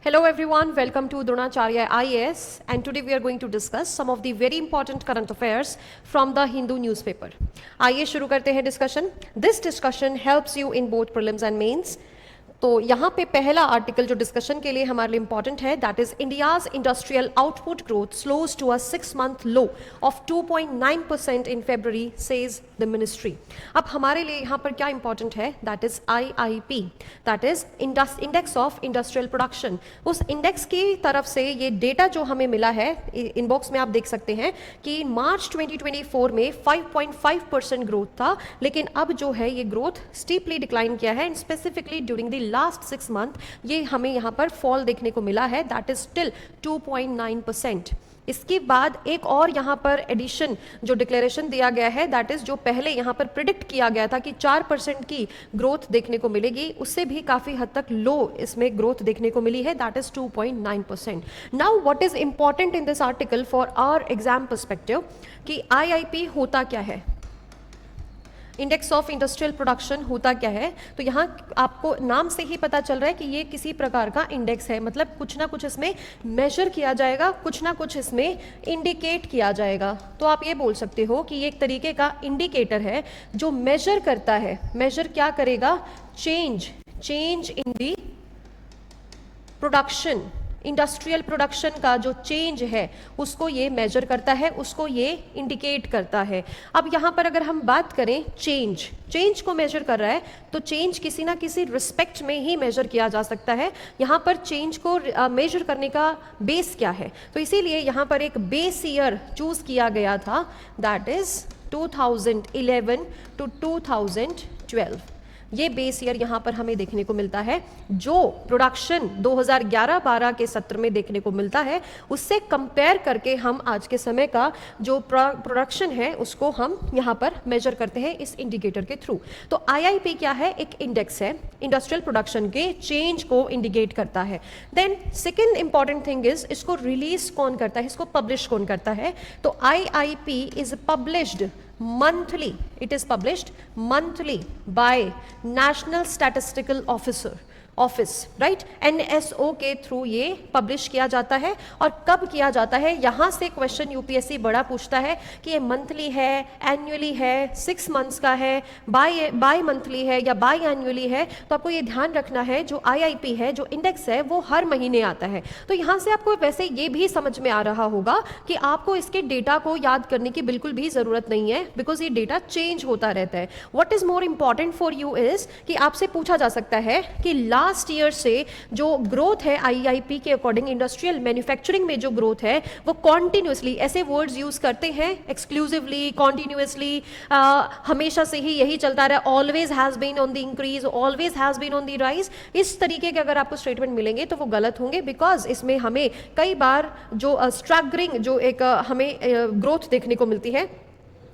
Hello everyone, welcome to Dronacharya IAS, and today we are going to discuss some of the very important current affairs from the Hindu newspaper. आइए शुरू करते हैं discussion. This discussion helps you in both prelims and mains. तो यहाँ पे पहला article जो discussion के लिए हमारे लिए इंपॉर्टेंट है, that is India's industrial output growth slows to a 6-month low of 2.9% in February, says the ministry. अब हमारे लिए यहाँ पर क्या इंपॉर्टेंट है, that is IIP, that is index of industrial production. उस इंडेक्स की तरफ से ये डेटा जो हमें मिला है, इनबॉक्स में आप देख सकते हैं कि मार्च 2024 में 5.5% ग्रोथ था, लेकिन अब जो है ये ग्रोथ स्टीपली डिक्लाइन किया है, and specifically during the last 6 month ये हमें यहाँ पर फॉल देखने को मिला है, दैट इज स्टिल 2.9%. इसके बाद एक और यहाँ पर एडिशन जो डिक्लेरेशन दिया गया है, दैट इज जो पहले यहाँ पर प्रिडिक्ट किया गया था कि 4% की ग्रोथ देखने को मिलेगी, उससे भी काफ़ी हद तक लो इसमें ग्रोथ देखने को मिली है, that is 2.9%. Now what is important in this article for our exam perspective कि IIP होता क्या है, इंडेक्स ऑफ इंडस्ट्रियल प्रोडक्शन होता क्या है. तो यहाँ आपको नाम से ही पता चल रहा है कि ये किसी प्रकार का इंडेक्स है, मतलब कुछ ना कुछ इसमें मेजर किया जाएगा, कुछ ना कुछ इसमें इंडिकेट किया जाएगा. तो आप ये बोल सकते हो कि ये एक तरीके का इंडिकेटर है जो मेजर करता है. मेजर क्या करेगा, change in the production, industrial production का जो चेंज है उसको ये मेजर करता है, उसको ये इंडिकेट करता है. अब यहाँ पर अगर हम बात करें चेंज को मेजर कर रहा है, तो चेंज किसी ना किसी रिस्पेक्ट में ही मेजर किया जा सकता है. यहाँ पर चेंज को मेजर करने का बेस क्या है, तो इसीलिए यहाँ पर एक बेस ईयर चूज किया गया था, दैट इज 2011 to 2012. ये बेस ईयर यहाँ पर हमें देखने को मिलता है. जो प्रोडक्शन 2011-12 के सत्र में देखने को मिलता है, उससे कंपेयर करके हम आज के समय का जो प्रोडक्शन है उसको हम यहाँ पर मेजर करते हैं इस इंडिकेटर के थ्रू. तो IIP क्या है, एक इंडेक्स है, इंडस्ट्रियल प्रोडक्शन के चेंज को इंडिकेट करता है. Then second important thing is, इसको रिलीज कौन करता है, इसको पब्लिश कौन करता है. तो IIP is published monthly, it is published monthly by National Statistical office, right, NSO के थ्रू ये पब्लिश किया जाता है. और कब किया जाता है, यहाँ से क्वेश्चन UPSC बड़ा पूछता है कि ये मंथली है, एनुअली है, 6 months का है, बाय मंथली है या बाय एनुअली है. तो आपको ये ध्यान रखना है, जो IIP है, जो इंडेक्स है, वो हर महीने आता है. तो यहाँ से आपको वैसे ये भी समझ में आ रहा होगा कि आपको इसके डेटा को याद करने की बिल्कुल भी ज़रूरत नहीं है, बिकॉज ये डेटा चेंज होता रहता है. What is more important for you is कि आपसे पूछा जा सकता है कि लास्ट ईयर से जो ग्रोथ है IIP के अकॉर्डिंग, इंडस्ट्रियल मैन्युफैक्चरिंग में जो ग्रोथ है वो कॉन्टिन्यूसली, ऐसे वर्ड्स यूज करते हैं, एक्सक्लूसिवली, कॉन्टिन्यूसली, हमेशा से ही यही चलता रहा, always has been on the increase, always has been on the rise. इस तरीके के अगर आपको स्टेटमेंट मिलेंगे तो वो गलत होंगे, बिकॉज इसमें हमें कई बार जो स्ट्रगलिंग जो एक हमें ग्रोथ देखने को मिलती है,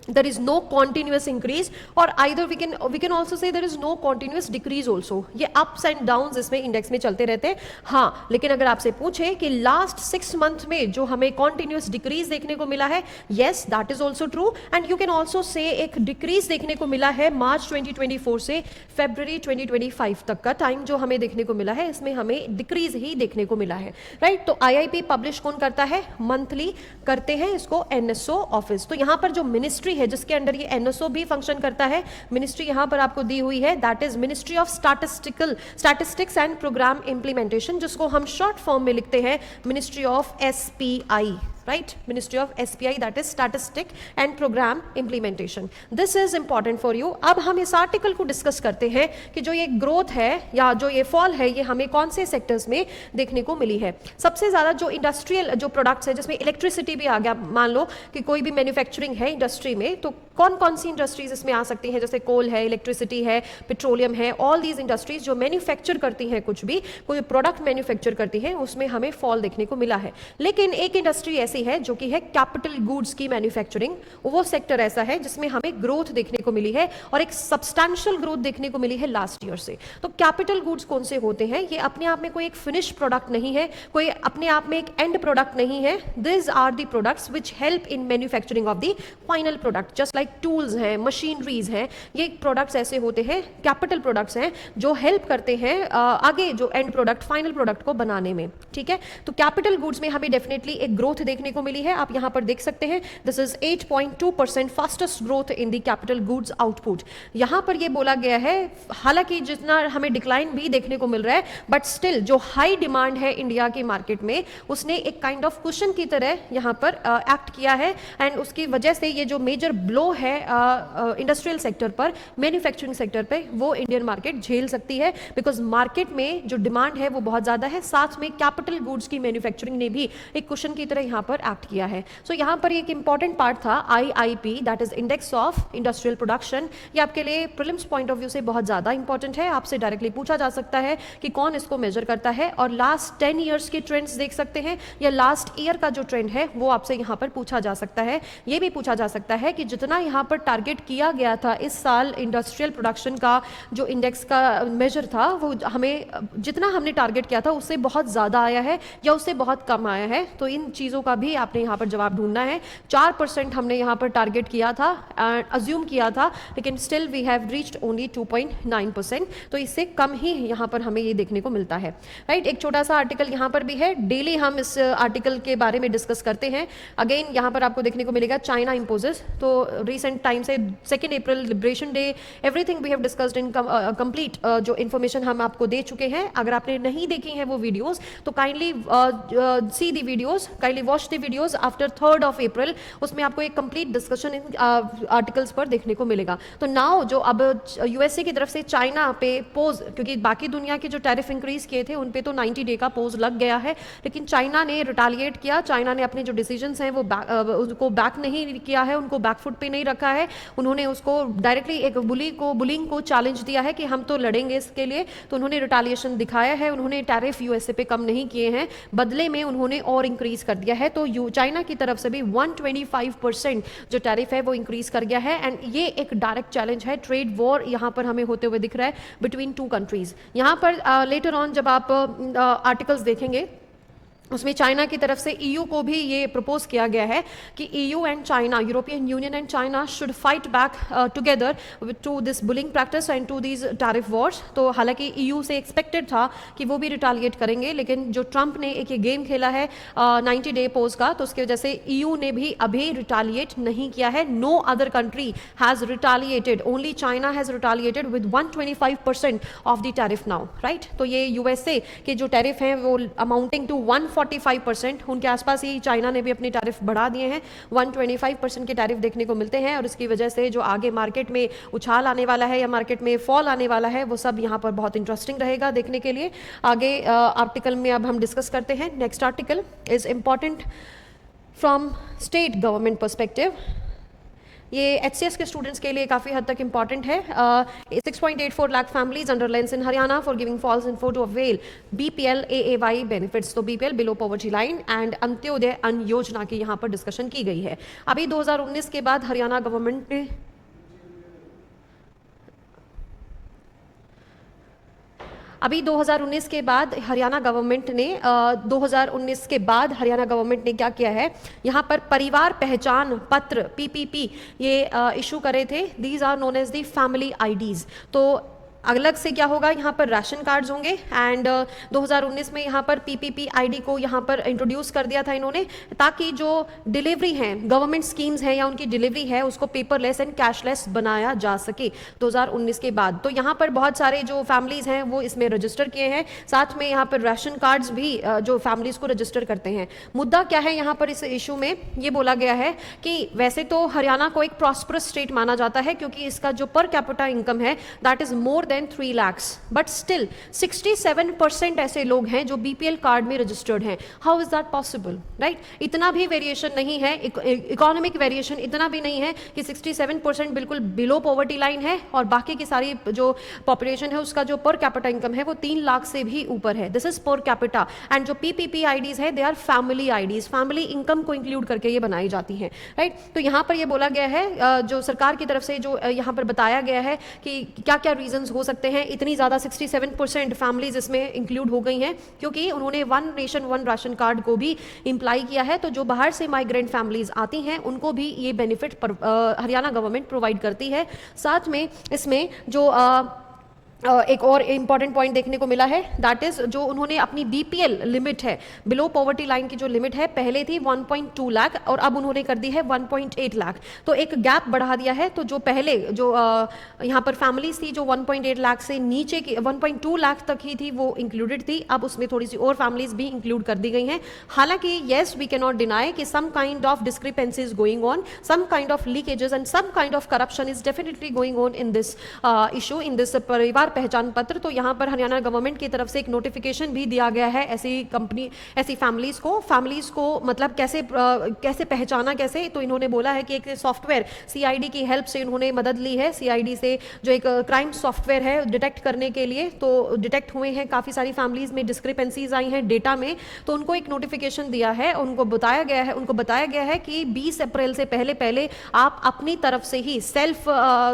there is no continuous increase, or either we can also say there is no continuous decrease also. ये ups and downs इसमें इंडेक्स में चलते रहते हैं. हाँ, लेकिन अगर आपसे पूछे कि लास्ट 6 month में जो हमें continuous decrease देखने को मिला है, yes that is also true, and you can also say एक decrease देखने को मिला है मार्च 2024 से फरवरी 2025 तक का टाइम जो हमें देखने को मिला है, इसमें हमें डिक्रीज ही देखने को मिला है, राइट. तो IIP पब्लिश कौन करता है, मंथली करते हैं इसको NSO ऑफिस. तो यहाँ पर जो मिनिस्ट्री है जिसके अंडर ये NSO भी फंक्शन करता है, मिनिस्ट्री यहां पर आपको दी हुई है, that is ministry of statistics and programme implementation, जिसको हम शॉर्ट फॉर्म में लिखते हैं ministry of SPI, right, Ministry of SPI, that is Statistic and Program Implementation. This is important for you. अब हम इस आर्टिकल को डिस्कस करते हैं कि जो ये ग्रोथ है या जो ये फॉल है, ये हमें कौन से सेक्टर्स में देखने को मिली है. सबसे ज़्यादा जो इंडस्ट्रियल जो प्रोडक्ट्स है, जिसमें इलेक्ट्रिसिटी भी आ गया, मान लो कि कोई भी मैन्युफैक्चरिंग है इंडस्ट्री में, तो कौन कौन सी इंडस्ट्रीज इसमें आ सकती हैं, जैसे कोल है, इलेक्ट्रिसिटी है, पेट्रोलियम है, ऑल दीज इंडस्ट्रीज जो मैन्युफैक्चर करती हैं, कुछ भी कोई प्रोडक्ट मैन्युफैक्चर करती हैं, उसमें हमें फॉल देखने को मिला है. लेकिन एक इंडस्ट्री ऐसी है जो कि है कैपिटल गुड्स की मैन्युफैक्चरिंग, वो सेक्टर ऐसा है जिसमें हमें ग्रोथ देखने को मिली है, और एक सब्सटैंशियल ग्रोथ देखने को मिली है लास्ट ईयर से. तो कैपिटल गुड्स कौन से होते हैं, ये अपने आप में कोई एक फिनिश प्रोडक्ट नहीं है, कोई अपने आप में एक एंड प्रोडक्ट नहीं है. This are the products which help in manufacturing of the final product, just like tools हैं, मशीनरीज हैं, ये प्रोडक्ट्स ऐसे होते हैं, कैपिटल प्रोडक्ट्स हैं जो हेल्प करते हैं आगे जो एंड प्रोडक्ट, फाइनल प्रोडक्ट को बनाने में, ठीक है। तो कैपिटल गुड्स में हमें डेफिनेटली एक ग्रोथ देखने को मिली है, आप यहाँ पर देख सकते हैं, this is 8.2% fastest growth in the capital goods output. यहाँ पर ये बोला गया है, हालांकि जितना हमें डिक्लाइन भी देखने को मिल रहा है, बट स्टिल जो हाई डिमांड है इंडिया के मार्केट में, उसने एक काइंड ऑफ कुशन की तरह यहाँ पर एक्ट किया है, एंड उसकी वजह से ये जो मेजर ब्लो है इंडस्ट्रियल सेक्टर पर, मैन्युफैक्चरिंग सेक्टर पे, वो इंडियन मार्केट झेल सकती है, बिकॉज मार्केट में जो डिमांड है वो बहुत ज़्यादा है, साथ में कैपिटल गुड्स की मैन्युफैक्चरिंग ने भी एक कुशन की तरह यहाँ पर एक्ट किया है। सो यहाँ पर एक इंपॉर्टेंट पार्ट था IIP, that is index of industrial production. ये आपके लिए प्रीलिम्स पॉइंट ऑफ व्यू से बहुत ज़्यादा इंपॉर्टेंट है, आपसे डायरेक्टली पूछा जा सकता है कि कौन इसको मेजर करता है, और लास्ट 10 ईयर्स के ट्रेंड्स देख सकते हैं, या लास्ट ईयर का जो ट्रेंड है वो आपसे यहाँ पर पूछा जा सकता है। ये भी पूछा जा सकता है कि जितना यहाँ पर टारगेट किया गया था इस साल इंडस्ट्रियल प्रोडक्शन का, जो इंडेक्स का मेजर था, वो हमें जितना हमने टारगेट किया था उससे बहुत ज़्यादा आया है या उससे बहुत कम आया है। तो इन चीज़ों का भी आपने यहाँ पर जवाब ढूंढना है। 4% हमने यहाँ पर टारगेट किया था, अज्यूम किया था, लेकिन still we have reached only 2.9%, तो इससे कम ही यहाँ पर हमें ये देखने को मिलता है, राइट। एक छोटा सा आर्टिकल यहाँ पर भी है, डेली हम इस आर्टिकल के बारे में डिस्कस करते हैं। अगेन यहाँ पर आपको देखने को मिलेगा चाइना इम्पोजेस, तो रिसेंट टाइम से 2 April liberation day, everything we have discussed in complete, जो इन्फॉर्मेशन हम आपको दे चुके हैं। अगर आपने नहीं देखी हैं वो वीडियोस, तो kindly C the videos, kindly watch the videos after 3rd of April, उसमें आपको एक कंप्लीट डिस्कशन इन आर्टिकल्स पर देखने को मिलेगा। तो नाउ जो अब यूएसए की तरफ से चाइना पे पोज, क्योंकि बाकी दुनिया के जो टैरिफ इंक्रीज किए थे उन पे तो 90 डे का पोज लग गया है, लेकिन चाइना ने रिटालिएट किया। चाइना ने अपने जो डिसीजंस हैं वो उनको बैक नहीं किया है, उनको बैकफुट पे नहीं रखा है, उन्होंने उसको डायरेक्टली एक बुलिंग को चैलेंज दिया है कि हम तो लड़ेंगे इसके लिए। तो उन्होंने रिटालिएशन दिखाया है, उन्होंने टैरिफ यूएसए पे कम नहीं किए हैं, बदले में उन्होंने और इंक्रीज कर दिया है। तो चाइना की तरफ से भी 125% जो टैरिफ है वो इंक्रीज कर गया है, एंड ये एक डायरेक्ट चैलेंज है, ट्रेड वॉर यहाँ पर हमें होते हुए दिख रहा है बिटवीन 2 कंट्रीज। यहाँ पर लेटर ऑन जब आप आर्टिकल्स देखेंगे, उसमें चाइना की तरफ से EU को भी ये प्रपोज किया गया है कि EU and China, European Union and China should fight back together to this bullying practice and to these tariff wars. तो हालांकि EU से एक्सपेक्टेड था कि वो भी रिटालिएट करेंगे, लेकिन जो ट्रंप ने एक ये गेम खेला है 90 डे पोज का, तो उसकी वजह से EU ने भी अभी रिटालिएट नहीं किया है। No other country has retaliated, only China has retaliated with 125% of the tariff now, right. तो ये USA के जो टैरिफ हैं वो अमाउंटिंग टू 145%, उनके आसपास ही चाइना ने भी अपने टैरिफ बढ़ा दिए हैं, 125% के टैरिफ देखने को मिलते हैं, और इसकी वजह से जो आगे मार्केट में उछाल आने वाला है या मार्केट में फॉल आने वाला है वो सब यहाँ पर बहुत इंटरेस्टिंग रहेगा देखने के लिए। आगे आर्टिकल में अब हम डिस्कस करते हैं। Next article is important from state government perspective. ये HCS के स्टूडेंट्स के लिए काफ़ी हद तक इंपॉर्टेंट है। 6.84 lakh families under lines in Haryana for giving false info to avail BPL AAY benefits. तो BPL below poverty line and Antyodaya Anna Yojana की यहाँ पर डिस्कशन की गई है। अभी 2019 के बाद हरियाणा गवर्नमेंट ने अभी 2019 के बाद हरियाणा गवर्नमेंट ने 2019 के बाद हरियाणा गवर्नमेंट ने क्या किया है, यहाँ पर परिवार पहचान पत्र PPP ये इशू करे थे। These are known as the family IDs। तो अलग से क्या होगा, यहाँ पर राशन कार्ड्स होंगे, एंड 2019 में यहाँ पर PPP ID को यहाँ पर इंट्रोड्यूस कर दिया था इन्होंने, ताकि जो डिलीवरी हैं, गवर्नमेंट स्कीम्स हैं या उनकी डिलीवरी है, उसको पेपरलेस एंड कैशलेस बनाया जा सके 2019 के बाद। तो यहाँ पर बहुत सारे जो फैमिलीज हैं वो इसमें रजिस्टर किए हैं, साथ में यहाँ पर राशन कार्ड्स भी जो फैमिलीज को रजिस्टर करते हैं। मुद्दा क्या है यहाँ पर इस इशू में, ये बोला गया है कि वैसे तो हरियाणा को एक प्रॉस्परस स्टेट माना जाता है, क्योंकि इसका जो पर कैपिटा इनकम है that is more than 3 lakhs, but still 67% ऐसे लोग हैं जो BPL कार्ड में रजिस्टर्ड हैं। How is that possible, right? इतना भी वेरिएशन नहीं है, इकोनॉमिक वेरिएशन इतना भी नहीं है कि 67% बिल्कुल बिलो पॉवर्टी लाइन है और बाकी की सारी जो पॉपुलेशन है उसका जो पर कैपिटा इनकम है वो 3 लाख से भी ऊपर है। This is per capita, and जो PPP IDs है they are family IDs, family income को इंक्लूड करके ये बनाई जाती हैं, राइट। तो यहाँ पर ये बोला गया है, जो सरकार की तरफ से जो यहाँ पर बताया गया है कि क्या क्या रीजंस हो हो सकते हैं इतनी ज़्यादा 67% फैमिलीज इसमें इंक्लूड हो गई हैं, क्योंकि उन्होंने one nation one ration card को भी इम्प्लाई किया है। तो जो बाहर से माइग्रेंट फैमिलीज आती हैं उनको भी ये बेनिफिट हरियाणा गवर्नमेंट प्रोवाइड करती है। साथ में इसमें जो एक और इम्पॉर्टेंट पॉइंट देखने को मिला है, दैट इज जो उन्होंने अपनी बीपीएल लिमिट है, बिलो पॉवर्टी लाइन की जो लिमिट है, पहले थी 1.2 लाख और अब उन्होंने कर दी है 1.8 लाख। तो एक गैप बढ़ा दिया है। तो जो पहले जो यहाँ पर फैमिलीज थी जो 1.8 लाख से नीचे की 1.2 लाख तक ही थी वो इंक्लूडेड थी, अब उसमें थोड़ी सी और फैमिलीज भी इंक्लूड कर दी गई हैं। हालांकि yes we can not deny कि some kind of discrepancies going on, some kind of leakages and some kind of corruption is definitely going on in this issue, in this Parivar Pehchan पत्र। तो यहाँ पर हरियाणा गवर्नमेंट की तरफ से एक नोटिफिकेशन भी दिया गया है ऐसी फैमिलीज को मतलब कैसे पहचाना कैसे। तो इन्होंने बोला है कि एक सॉफ्टवेयर सीआईडी की हेल्प से इन्होंने मदद ली है, सीआईडी से जो एक क्राइम सॉफ्टवेयर है डिटेक्ट करने के लिए। तो डिटेक्ट हुए हैं काफ़ी सारी फैमिलीज में डिस्क्रिपेंसीज आई हैं डेटा में, तो उनको एक नोटिफिकेशन दिया है, उनको बताया गया है कि 20 अप्रैल से पहले आप अपनी तरफ से ही सेल्फ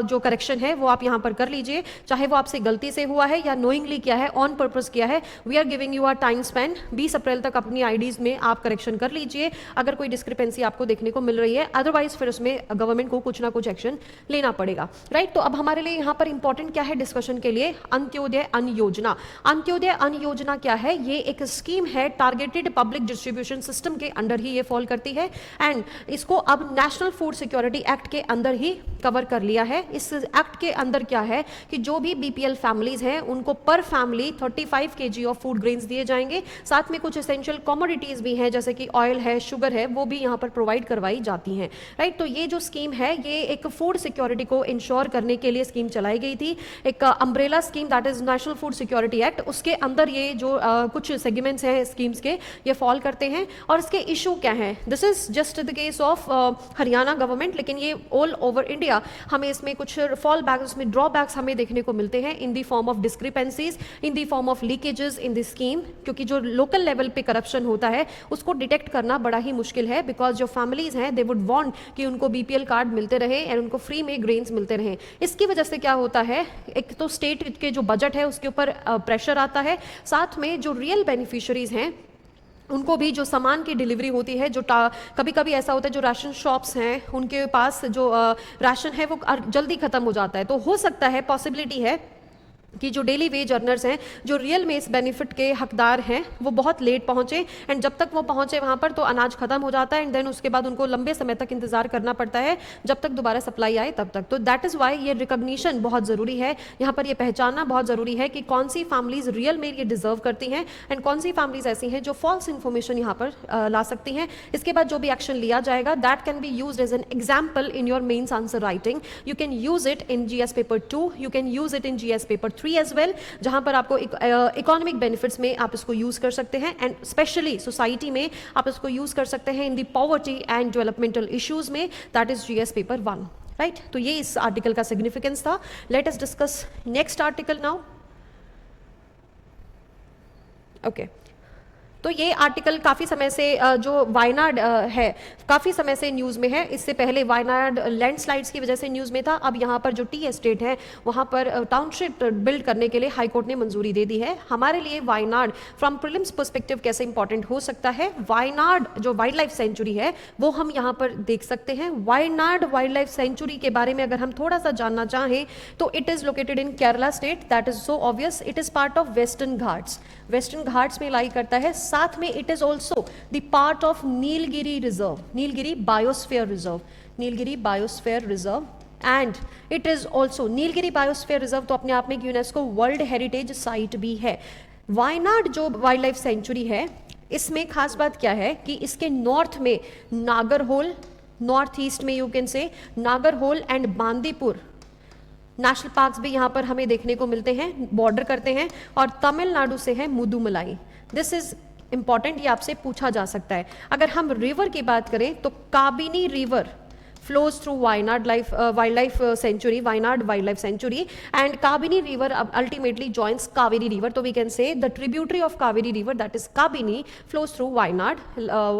जो करेक्शन है वो आप यहाँ पर कर लीजिए, चाहे वो आपसे गलती से हुआ है या नोइंगली किया है, ऑन पर्पस किया है। We are giving you a time span, 20 April तक अपनी आईडीज में आप करेक्शन कर लीजिए अगर कोई डिस्क्रिपेंसी आपको देखने को मिल रही है, अदरवाइज फिर उसमें गवर्नमेंट को कुछ ना कुछ एक्शन लेना पड़ेगा, राइट। तो अब हमारे लिए यहाँ पर इंपॉर्टेंट क्या है डिस्कशन के लिए, अंत्योदय अन्न योजना। अंत्योदय अन्न योजना क्या है? ये एक स्कीम है, टारगेटेड पब्लिक डिस्ट्रीब्यूशन सिस्टम के अंडर ही ये फॉल करती है एंड इसको अब नेशनल फूड सिक्योरिटी एक्ट के अंदर ही कवर कर लिया है। इस एक्ट के अंदर क्या है कि जो भी बीपीएल फैमिलीज हैं उनको पर family 35 kg of food grains दिए जाएंगे, साथ में कुछ एसेंशियल कमोडिटीज भी हैं जैसे कि ऑयल है, शुगर है, वो भी यहाँ पर प्रोवाइड करवाई जाती हैं, राइट। तो ये जो स्कीम है ये एक फूड सिक्योरिटी को इंश्योर करने के लिए स्कीम चलाई गई थी, एक umbrella scheme that is national food security act, उसके अंदर ये जो कुछ सेगमेंट्स हैं स्कीम्स के ये फॉल करते हैं। और इसके इशू क्या हैं? This is just the case of Haryana government, लेकिन ये ऑल ओवर इंडिया हमें इसमें कुछ फॉल बैक, उसमें ड्रॉबैक्स हमें देखने को मिलते हैं in the form of discrepancies, in the form of leakages in the scheme, क्योंकि जो लोकल लेवल पे करप्शन होता है उसको डिटेक्ट करना बड़ा ही मुश्किल है, बिकॉज जो फैमिलीज हैं दे वुड वांट कि उनको बीपीएल कार्ड मिलते रहे और उनको फ्री में ग्रेन्स मिलते रहे। इसकी वजह से क्या होता है, एक तो स्टेट के जो बजट है उसके ऊपर प्रेशर आता है, साथ में जो रियल बेनिफिशरीज हैं उनको भी जो सामान की डिलीवरी होती है, जो कभी कभी ऐसा होता है जो राशन शॉप्स हैं उनके पास जो राशन है वो जल्दी ख़त्म हो जाता है। तो हो सकता है, पॉसिबिलिटी है कि जो डेली वेज अर्नर्स हैं, जो रियल में इस बेनिफिट के हकदार हैं, वो बहुत लेट पहुंचे एंड जब तक वो पहुंचे वहां पर तो अनाज खत्म हो जाता है एंड देन उसके बाद उनको लंबे समय तक इंतजार करना पड़ता है जब तक दोबारा सप्लाई आए तब तक। तो दैट इज़ वाई ये रिकग्निशन बहुत ज़रूरी है, यहाँ पर ये पहचानना बहुत ज़रूरी है कि कौन सी फैमिलीज रियल में ये डिजर्व करती हैं एंड कौन सी फैमिलीज ऐसी हैं जो फॉल्स इन्फॉर्मेशन यहाँ पर ला सकती हैं। इसके बाद जो भी एक्शन लिया जाएगा that can be used as an example in your mains answer writing. You can use it in GS paper 2, you can use it in GS paper 3 as well, जहां पर आपको इकोनॉमिक बेनिफिट्स में आप इसको use कर सकते हैं and specially society में आप इसको यूज कर सकते हैं in the poverty and developmental issues में, that is GS paper 1, right. तो ये इस आर्टिकल का सिग्निफिकेंस था। Let us discuss next article now. Okay, तो ये आर्टिकल काफ़ी समय से जो वायनाड है काफ़ी समय से न्यूज़ में है। इससे पहले वायनाड लैंडस्लाइड्स की वजह से न्यूज़ में था, अब यहाँ पर जो टी एस्टेट है वहाँ पर टाउनशिप बिल्ड करने के लिए हाई कोर्ट ने मंजूरी दे दी है। हमारे लिए वायनाड फ्रॉम प्रीलिम्स पर्सपेक्टिव कैसे इंपॉर्टेंट हो सकता है, वायनाड जो वाइल्ड लाइफ सेंचुरी है वो हम यहाँ पर देख सकते हैं। वायनाड वाइल्ड लाइफ सेंचुरी के बारे में अगर हम थोड़ा सा जानना चाहें तो it is located in Kerala state, that is so obvious. It is part of western Ghats, western Ghats में लाई करता है। साथ में it is also the part of Nilgiri reserve, Nilgiri biosphere reserve, Nilgiri biosphere reserve and it is also Nilgiri biosphere reserve तो अपने आप में UNESCO world heritage site भी है। वायनाड जो वाइल्ड लाइफ सेंचुरी है इसमें खास बात क्या है कि इसके नॉर्थ में नागरहोल, नॉर्थ ईस्ट में you can say Nagarhole and Bandipur national parks भी यहाँ पर हमें देखने को मिलते हैं, बॉर्डर करते हैं, और तमिलनाडु से है मुदुमलाई। दिस इज इंपॉर्टेंट, ये आपसे पूछा जा सकता है। अगर हम रिवर की बात करें तो Kabini river flows through Wayanad wildlife sanctuary, Wayanad wildlife sanctuary, and Kabini river ultimately joins Kaveri river. So we can say the tributary of Kaveri river, that is Kabini, flows through Wayanad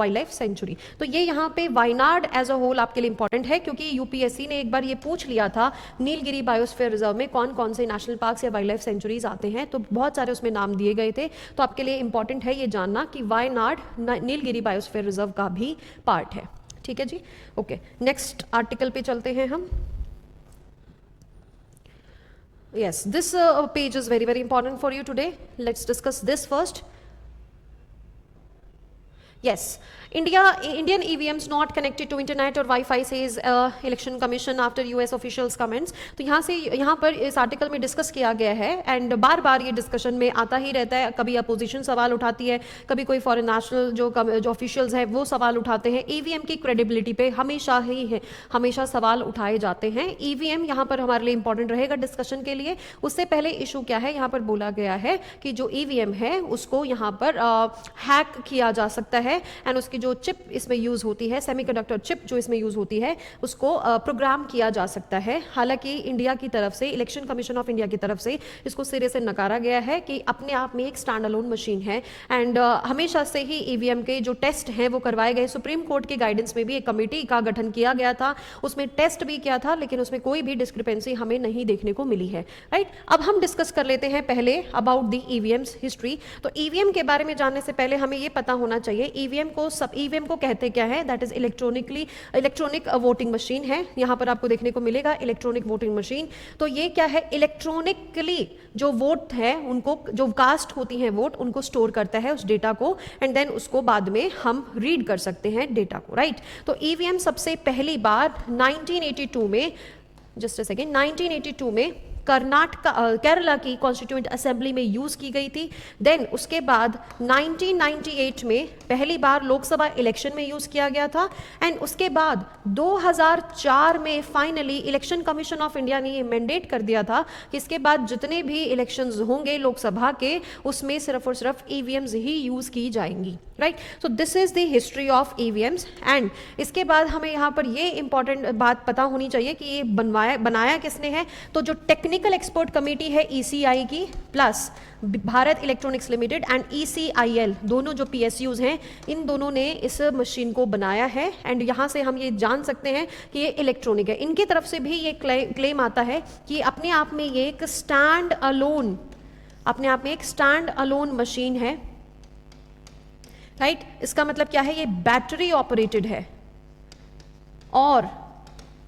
wildlife sanctuary. तो ये यहाँ पे Wayanad as a whole आपके लिए important है, क्योंकि UPSC ने एक बार ये पूछ लिया था नीलगिरी बायोस्फीयर रिजर्व में कौन कौन से नेशनल पार्क्स या वाइल्ड लाइफ सेंचुरीज आते हैं, तो बहुत सारे उसमें नाम दिए गए थे। तो आपके लिए इंपॉर्टेंट है ये जानना कि वायनाड नीलगिरी बायोस्फीयर रिजर्व का भी पार्ट है। ठीक है जी, ओके, नेक्स्ट आर्टिकल पे चलते हैं हम। Yes, this page is very important for you today. Let's discuss this first. Yes, Indian EVMs not connected to internet or Wi-Fi, says election commission after US officials comments. तो यहाँ पर इस article में discuss किया गया है, and बार बार ये discussion में आता ही रहता है। कभी अपोजिशन सवाल उठाती है, कभी कोई फॉरेन नेशनल जो ऑफिशियल्स हैं वो सवाल उठाते हैं। ईवीएम की क्रेडिबिलिटी पे हमेशा सवाल उठाए जाते हैं। ईवीएम यहाँ पर हमारे लिए इंपॉर्टेंट रहेगा डिस्कशन के लिए। उससे पहले इशू क्या है, यहाँ पर बोला गया है कि जो ईवीएम है उसको यहाँ पर हैक किया जा सकता है, एंड उसकी जो चिप इसमें यूज होती है, सेमीकंडक्टर चिप जो इसमें यूज होती है, उसको प्रोग्राम किया जा सकता है। हालांकि इंडिया की तरफ से, इलेक्शन कमीशन ऑफ इंडिया की तरफ से इसको सिरे से नकारा गया है कि अपने आप में एक स्टैंड अलोन मशीन है, एंड हमेशा से ही ईवीएम के जो टेस्ट हैं वो करवाए गए। सुप्रीम कोर्ट के गाइडेंस में भी एक कमेटी का गठन किया गया था, उसमें टेस्ट भी किया था, लेकिन उसमें कोई भी डिस्क्रिपेंसी हमें नहीं देखने को मिली है। राइट, अब हम डिस्कस कर लेते हैं पहले अबाउट द ईवीएम्स हिस्ट्री। तो ईवीएम के बारे में जानने से पहले हमें ये पता होना चाहिए ईवीएम को कहते क्या है। That is electronic voting machine है। यहाँ पर आपको देखने को मिलेगा इलेक्ट्रॉनिक वोटिंग मशीन। तो ये क्या है, इलेक्ट्रॉनिकली जो वोट है उनको, जो कास्ट होती हैं वोट, उनको स्टोर करता है उस डेटा को, एंड देन उसको बाद में हम रीड कर सकते हैं डेटा को। राइट, तो ईवीएम सबसे पहली बार 1982 में, जस्ट अ सेकेंड, 1982 में केरला की कॉन्स्टिट्यूएंट असेंबली में यूज की गई थी। देन उसके बाद 1998 में पहली बार लोकसभा इलेक्शन में यूज किया गया था, एंड उसके बाद 2004 में finally election commission of India ने ये मैंडेट कर दिया था कि इसके बाद जितने भी इलेक्शंस होंगे लोकसभा के, उसमें सिर्फ और सिर्फ ईवीएम्स ही यूज की जाएंगी। Right, so this is the history of EVMs. And इसके बाद हमें यहाँ पर ये इंपॉर्टेंट बात पता होनी चाहिए कि ये बनाया किसने है। तो जो टेक्निकल एक्सपर्ट कमेटी है ईसीआई की, plus Bharat electronics limited and ECIL, दोनों जो पीएसयूज हैं, इन दोनों ने इस मशीन को बनाया है। एंड यहाँ से हम ये जान सकते हैं कि ये इलेक्ट्रॉनिक है। इनकी तरफ से भी ये क्लेम आता है कि अपने आप में ये एक स्टैंड अलोन मशीन है। राइट, इसका मतलब क्या है, ये बैटरी ऑपरेटेड है और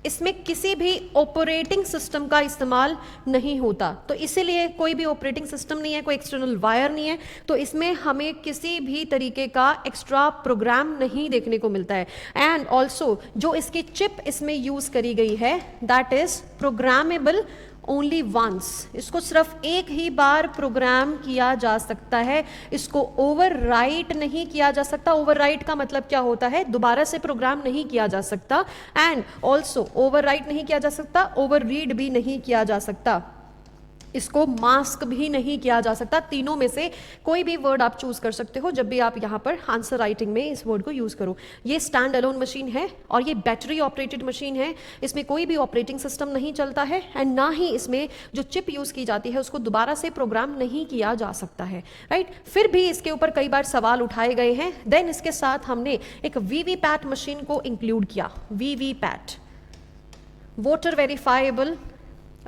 इसमें किसी भी ऑपरेटिंग सिस्टम का इस्तेमाल नहीं होता। तो इसीलिए कोई भी ऑपरेटिंग सिस्टम नहीं है, कोई एक्सटर्नल वायर नहीं है, तो इसमें हमें किसी भी तरीके का एक्स्ट्रा प्रोग्राम नहीं देखने को मिलता है। एंड ऑल्सो जो इसकी चिप इसमें यूज करी गई है, that is programmable only once. इसको सिर्फ एक ही बार प्रोग्राम किया जा सकता है, इसको ओवरराइट नहीं किया जा सकता। ओवरराइट का मतलब क्या होता है, दोबारा से प्रोग्राम नहीं किया जा सकता, एंड ऑल्सो ओवरराइट नहीं किया जा सकता, ओवररीड भी नहीं किया जा सकता, इसको मास्क भी नहीं किया जा सकता। तीनों में से कोई भी वर्ड आप चूज कर सकते हो जब भी आप यहाँ पर आंसर राइटिंग में इस वर्ड को यूज करो। ये स्टैंड अलोन मशीन है और ये बैटरी ऑपरेटेड मशीन है। इसमें कोई भी ऑपरेटिंग सिस्टम नहीं चलता है, एंड ना ही इसमें जो चिप यूज की जाती है उसको दोबारा से प्रोग्राम नहीं किया जा सकता है। राइट, फिर भी इसके ऊपर कई बार सवाल उठाए गए हैं। देन इसके साथ हमने एक वीवीपैट मशीन को इंक्लूड किया। VVPAT, voter verifiable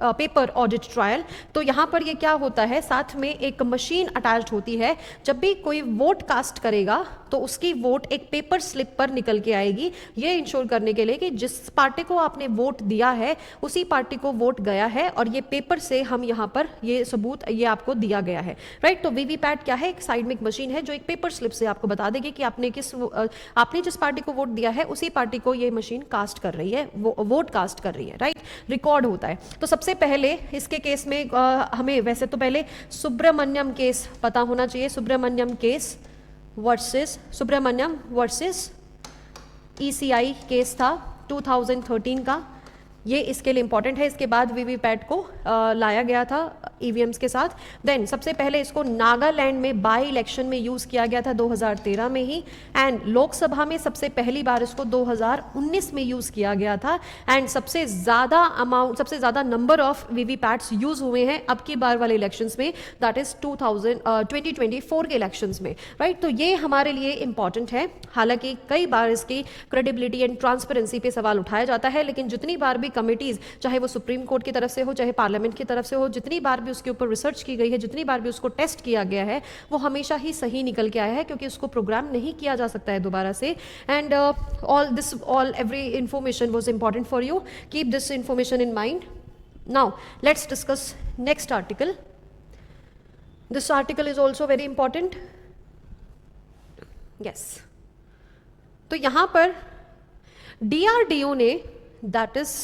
paper audit trial. तो यहाँ पर ये क्या होता है, साथ में एक मशीन अटैच्ड होती है। जब भी कोई वोट कास्ट करेगा तो उसकी वोट एक पेपर स्लिप पर निकल के आएगी, ये इंश्योर करने के लिए कि जिस पार्टी को आपने वोट दिया है उसी पार्टी को वोट गया है, और ये पेपर से हम यहाँ पर ये सबूत ये आपको दिया गया है। राइट, तो वीवीपैट क्या है, एक साइड में एक मशीन है जो एक पेपर स्लिप से आपको बता देगी कि आपने जिस पार्टी को वोट दिया है उसी पार्टी को ये मशीन कास्ट कर रही है, वोट कास्ट कर रही है। राइट, रिकॉर्ड होता है। तो सबसे पहले इसके केस में हमें वैसे तो पहले सुब्रमण्यम केस पता होना चाहिए। Subramaniam case versus ECI case था 2013 का, ये इसके लिए इंपॉर्टेंट है। इसके बाद वीवीपैट को लाया गया था ईवीएम्स के साथ। देन सबसे पहले इसको नागालैंड में बाई इलेक्शन में यूज़ किया गया था 2013 में ही, एंड लोकसभा में सबसे पहली बार इसको 2019 में यूज़ किया गया था। एंड सबसे ज़्यादा नंबर ऑफ वीवीपैट्स यूज़ हुए हैं अब की बार वाले इलेक्शंस में, दैट इज़ 2024 के इलेक्शंस में, राइट। तो ये हमारे लिए इंपॉर्टेंट है। हालांकि कई बार इसकी क्रेडिबिलिटी एंड ट्रांसपेरेंसी पे सवाल उठाया जाता है, लेकिन जितनी बार भी कमिटीज़, चाहे वो सुप्रीम कोर्ट की तरफ से हो चाहे पार्लियामेंट की तरफ से हो, जितनी बार भी उसके ऊपर रिसर्च की गई है, जितनी बार भी उसको टेस्ट किया गया है, वो हमेशा ही सही निकल के आया है, क्योंकि उसको प्रोग्राम नहीं किया जा सकता है दोबारा से। And every information was important for you. Keep this information in mind. Now let's discuss next article. This article is also very important. Yes. तो यहाँ पर DRDO ने, that is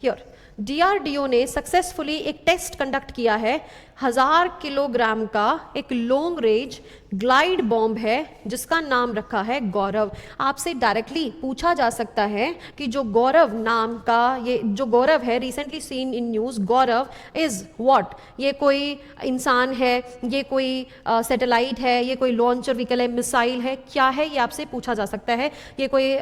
here, DRDO ने सक्सेसफुली एक टेस्ट कंडक्ट किया है 1000 kilogram का एक लॉन्ग रेंज ग्लाइड बॉम्ब है जिसका नाम रखा है गौरव। आपसे डायरेक्टली पूछा जा सकता है कि जो गौरव नाम का ये जो गौरव है, recently seen in news, Gaurav is what? ये कोई इंसान है, ये कोई सैटेलाइट है, ये कोई लॉन्चर व्हीकल है, मिसाइल है, क्या है? ये आपसे पूछा जा सकता है। ये कोई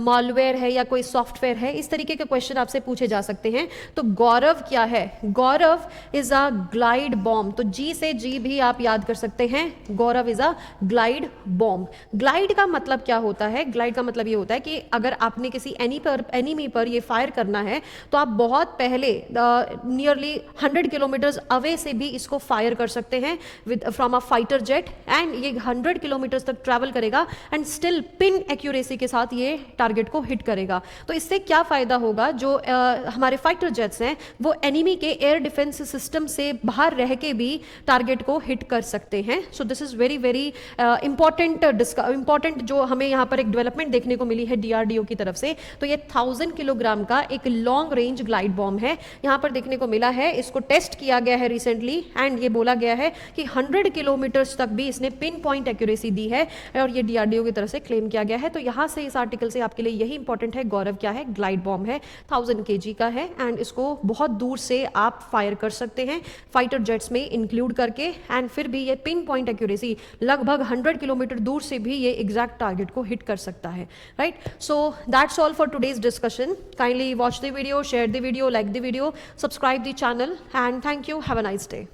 मॉलवेयर है या कोई सॉफ्टवेयर है? इस तरीके के क्वेश्चन आपसे पूछे जा सकते हैं। तो गौरव क्या है? गौरव इज अ ग्लाइड बॉम्ब। तो जी से जी भी आप याद कर सकते हैं, Gaurav is a glide bomb. Glide का मतलब क्या होता है? ग्लाइड का मतलब ये होता है कि अगर आपने किसी एनिमी पर ये फायर करना है तो आप बहुत पहले नियरली 100 किलोमीटर्स अवे से भी इसको फायर कर सकते हैं with from a fighter jet, and ये 100 किलोमीटर्स तक ट्रैवल करेगा एंड स्टिल पिन एक्यूरेसी के साथ ये टारगेट को हिट करेगा। तो इससे क्या फायदा होगा? जो हमारे फाइटर जेट्स हैं वो एनिमी के एयर डिफेंस सिस्टम से बाहर रह के भी टारगेट को हिट कर सकते हैं। So this is very very important जो हमें यहाँ पर एक डेवलपमेंट देखने को मिली है DRDO की तरफ से। तो ये 1000 किलोग्राम का एक लॉन्ग रेंज ग्लाइड बॉम्ब है, यहाँ पर देखने को मिला है। इसको टेस्ट किया गया है रिसेंटली, एंड ये बोला गया है कि 100 किलोमीटर्स तक भी इसने पिन पॉइंट एक्यूरेसी दी है, और ये DRDO की तरफ से क्लेम किया गया है। तो यहाँ से इस आर्टिकल से आपके लिए यही इंपॉर्टेंट है, गौरव क्या है? ग्लाइड बॉम्ब है, 1000 kg का है, एंड इसको बहुत दूर से आप फायर कर सकते हैं फाइटर जेट्स में इंक्लूड करके, एंड फिर भी ये पिन पॉइंट एक्यूरेसी लगभग 100 किलोमीटर दूर से भी ये एग्जैक्ट टारगेट को हिट कर सकता है, right. So that's all for today's discussion. Kindly watch the video, share the video, like the video, subscribe the channel, and thank you. Have a nice day.